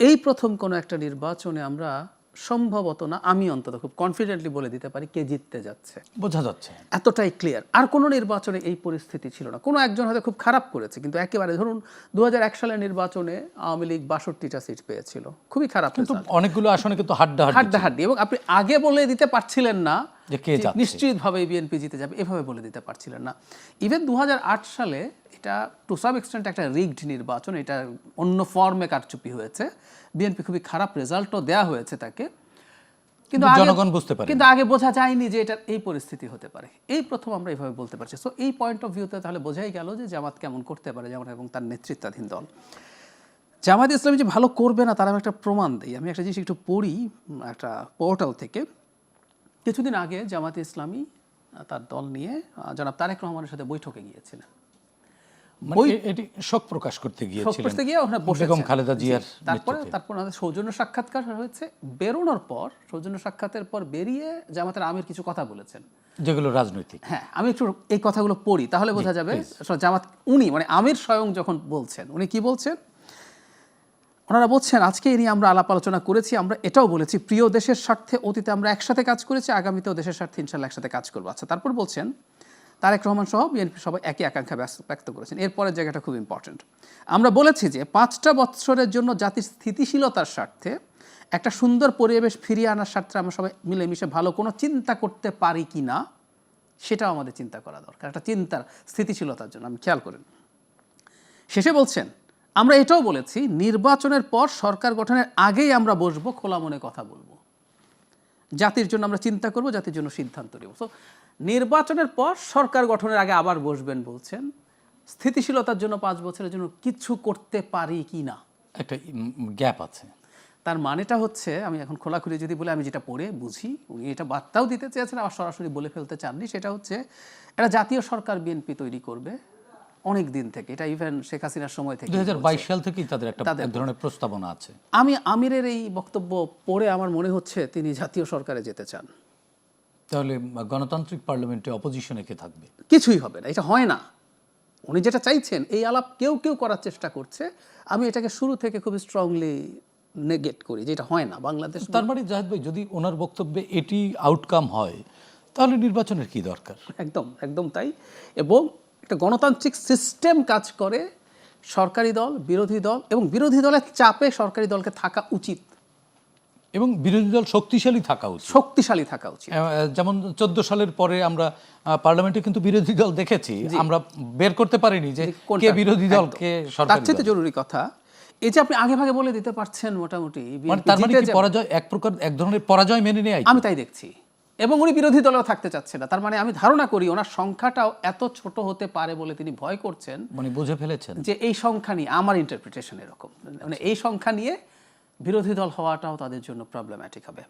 এই প্রথম কোনো একটা নির্বাচনে আমরা সম্ভবত না, আমি অন্তত খুব কনফিডেন্টলি বলে দিতে পারি কে জিততে যাচ্ছে, বোঝা যাচ্ছে। এতটাই ক্লিয়ার। আর কোনো নির্বাচনে এই পরিস্থিতি ছিল না। কোনো একজন হয়তো খুব খারাপ করেছে, কিন্তু একেবারে ধরুন 2001 সালের নির্বাচনে আওয়ামী লীগ 62টা সিট পেয়েছিল, খুবই খারাপ, কিন্তু অনেকগুলো আসনে কিন্তু হাড্ডাহাড্ডি এবং আপনি আগে বলে দিতে পারছিলেন না যে কে যাচ্ছে, নিশ্চিতভাবে বিএনপি জিতে যাবে, এভাবে বলে দিতে পারছিলেন না। ইভেন 2008 সালে এটা টু সাম এক্সটেন্ট একটা রিগড নির্বাচন, এটা অন্য ফর্মে কারচুপি হয়েছে, বিএনপি খুবই খারাপ রেজাল্টও দেওয়া হয়েছে তাকে, কিন্তু জনগণ বুঝতে পারে, কিন্তু আগে বোঝা যায়নি যে এটা এই পরিস্থিতি হতে পারে। এই প্রথম আমরা এইভাবে বলতে পারছি। সো এই পয়েন্ট অফ ভিউতে তাহলে বোঝাই গেল যে জামাত কেমন করতে পারে, জামাত এবং তার নেতৃত্বাধীন দল। জামাত ইসলামী যে ভালো করবে না তার আমি একটা প্রমাণ দিই। আমি একটা জিনিস একটু পড়ি একটা পোর্টাল থেকে। কিছুদিন আগে জামাত ইসলামী তার দল নিয়ে জনাব তারেক রহমানের সাথে বৈঠকে গিয়েছিলেন। এটি শোক প্রকাশ করতে গিয়েছিলেন, বেগম খালেদা জিয়ার। তারপর আমাদের সৌজন্য সাক্ষাৎকার হয়েছে। বেরোনোর পর, সৌজন্য সাক্ষাতের পর বেরিয়ে জামাতের আমির কিছু কথা বলেছেন, যেগুলো রাজনৈতিক। হ্যাঁ, আমি একটু এই কথাগুলো পড়ি, তাহলে বোঝা যাবে জামাত উনি মানে আমির স্বয়ং যখন বলছেন, উনি কি বলছেন। ওনারা বলছেন, আজকে এই নিয়ে আমরা আলাপ আলোচনা করেছি, আমরা এটাও বলেছি প্রিয় দেশের স্বার্থে অতীতে আমরা একসাথে কাজ করেছি, আগামীতেও দেশের স্বার্থে ইনশাল্লাহ একসাথে কাজ করবো। আচ্ছা, তারপর বলছেন তারেক রহমান সহ বিএনপি সবাই একই আকাঙ্ক্ষা ব্যক্ত করেছেন। এরপরের জায়গাটা খুব ইম্পর্টেন্ট। আমরা বলেছি যে 5টা বৎসরের জন্য জাতির স্থিতিশীলতার স্বার্থে একটা সুন্দর পরিবেশ ফিরিয়ে আনার স্বার্থে আমরা সবাই মিলেমিশে ভালো কোনো চিন্তা করতে পারি কি না, সেটাও আমাদের চিন্তা করা দরকার, একটা চিন্তার স্থিতিশীলতার জন্য। আমি খেয়াল করেন, শেষে বলছেন, আমরা এটাও বলেছি নির্বাচনের পর সরকার গঠনের আগেই আমরা বসবো, খোলা মনে কথা বলবো, জাতির জন্য আমরা চিন্তা করব, জাতির জন্য সিদ্ধান্ত নেব। সো নির্বাচনের পর সরকার গঠনের আগে আবার বসবেন বলছেন, স্থিতিশীলতার জন্য 5 বছরের জন্য কিছু করতে পারি কি না, একটা গ্যাপ আছে। তার মানেটা হচ্ছে, আমি এখন খোলাখুলি যদি বলে, আমি যেটা পড়ে বুঝি, উনি এটা বার্তাও দিতে চেয়েছেন, আবার সরাসরি বলে ফেলতে চাননি, সেটা হচ্ছে একটা জাতীয় সরকার বিএনপি তৈরি করবে অনেক দিন থেকে। এটা ইভেন শেখ হাসিনার সময় থেকে, 2022 সাল থেকেই তাদের একটা এক ধরনের প্রস্তাবনা আছে। আমি আমিরের এই বক্তব্য পড়ে আমার মনে হচ্ছে তিনি জাতীয় সরকারে যেতে চান। তাহলে গণতান্ত্রিক পার্লামেন্টে অপোজিশনে কে থাকবে? কিছুই হবে না, এটা হয় না। উনি যেটা চাইছেন, এই আলাপ কেউ কেউ করার চেষ্টা করছে, আমি এটাকে শুরু থেকে খুব স্ট্রংলি নেগেট করি যে এটা হয় না বাংলাদেশ। তার মানে জাহিদ ভাই, যদি ওনার বক্তব্যে এটি আউটকাম হয়, তাহলে নির্বাচনের কি দরকার? একদম একদম তাই। এবং একটা গণতান্ত্রিক সিস্টেম কাজ করে, সরকারি দল, বিরোধী দল, এবং বিরোধী দলের চাপে সরকারি দলকে থাকা উচিত, এবং বিরোধী দল শক্তিশালী থাকা উচিত। যেমন 14 সালের পরে আমরা পার্লামেন্টে কিন্তু বিরোধী দল দেখেছি, আমরা বের করতে পারিনি যে কে বিরোধী দল কে সরকারি দল। তার চেয়ে জরুরি কথা এই যে আপনি আগে ভাগে বলে দিতে পারছেন মোটামুটি, তার মানে কি পরাজয় এক ধরনের পরাজয় মেনে নেয়? আমি তাই দেখছি। এবং উনি বিরোধী দলেও থাকতে চাচ্ছে না, তার মানে আমি ধারণা করি ওনার সংখ্যাটাও এত ছোট হতে পারে বলে তিনি ভয় করছেন, মানে বুঝে ফেলেছেন যে এই সংখ্যা নিয়ে, আমার ইন্টারপ্রিটেশন এরকম, মানে এই সংখ্যা নিয়ে বিরোধী দল হওয়াটাও তাদের জন্য প্রবলেম্যাটিক হবে।